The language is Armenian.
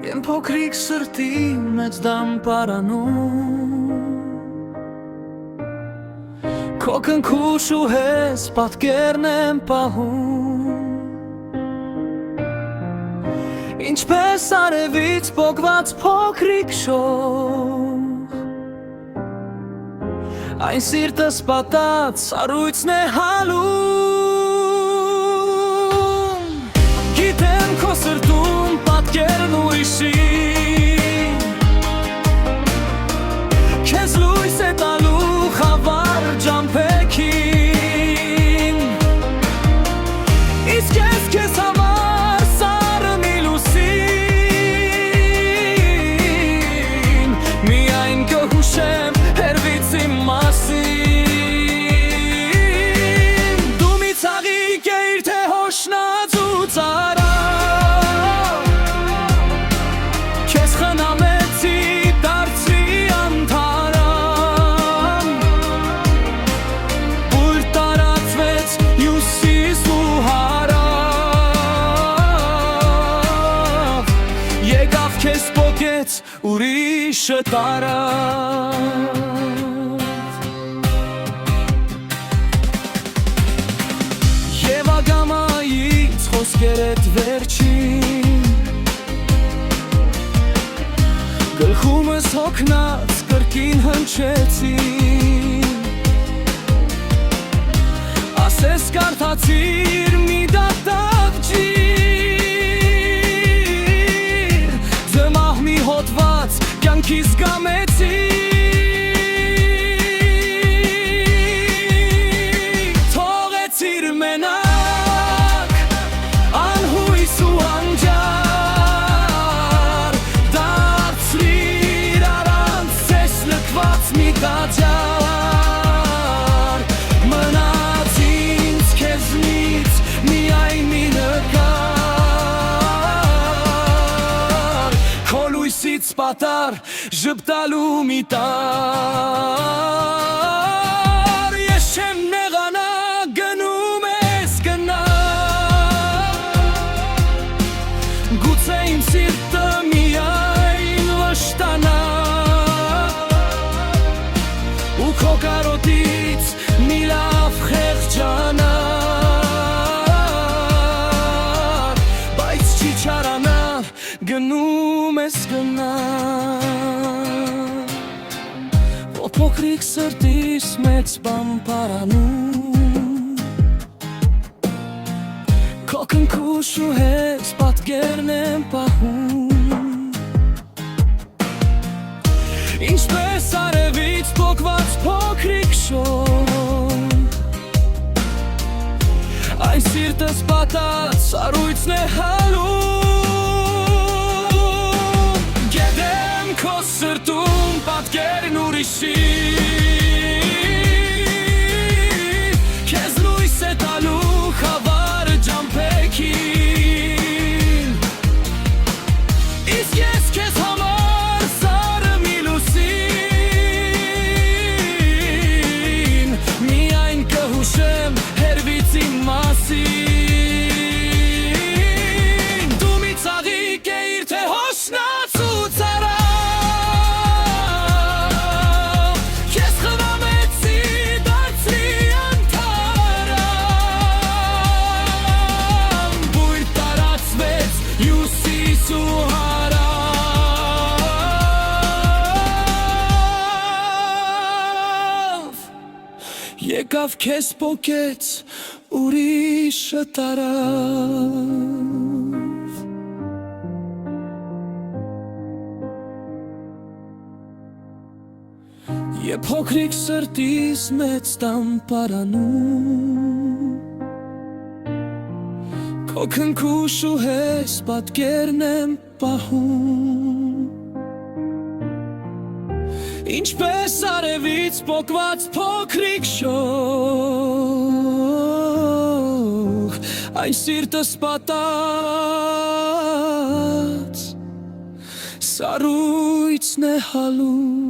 Եմ փոքրիկ սրտի մեծ դամպարանում Քո կնքուշ ու հես պատկերն եմ պահում Ինչպես արևից պոկված փոքրիկ շող Այն սիրտս պատած սառույցն է հալում Գիտեմ քո սրտում պատկերն ուրիշի Քեզ լույս է տալու խավար ջամփեքին Իսկ ես քեզ համար սառը մի լուսին Միայն կհուշեմ հերվից իմ մասին Դու մի ցաղիկ էիր թե հոշնած ու ծարավ Քեզ խնամեցի դարձրի անթարամ Ուր տարածվեց հյուսիս ու հարավ Եկավ քեզ պոկեց ուրիշը տարավ Եվ ագամայից խոսքերդ վերջին Գլխումս հոգնած կրկին հնչեցի Ասես կարդացիր մի դատակ ջիր Ձմահ մի հոտված կյանքիս գամեցի Թողեցիր մենակ անհույս ու անջար Դարձրիր առանց սես լքված մի տաճար Մնաց ինձ քեզնից միայն մի նկար Քո լույսից պատար ժպտալու մի տար Ես չեմ նեղանա գնում ես գնա Գուցե իմ սիրտը միայն վշտանա Ու քո կարոտից մի լավ խեղճանար Բայց չի չարանա գնում ես գնա Ո փոքրիկ սրտիս մեծ բամպարանում Քո կնքուշ ու հես պատկերն եմ պահում Ինչպես արևից պոկված փոքրիկ շող Այն սիրտս պատած սառույցն է հալում Գետեմ քո սրտում պատկերն ուրիշի Քեզ լույս է տալու խավար ջամփեքին Իսկ ես քեզ համար սառը մի լուսին Միայն կհուշեմ հերվից իմ մասին Դու մի ցաղիկ էիր թե հոշնած ու ծարավ Քեզ խնամեցի դարձրի անթարամ Բույր տարածվեց հյուսիս ու հարավ Եկավ քեզ պոկեց ուրիշը տարավ Եվ փոքրիկ սրտիս մեծ տամպարանում Քո կնքուշ ու հես պատկերն եմ պահում Ինչպես արևից պոկված փոքրիկ շող Այն սիրտս պատած սառույցն է հալում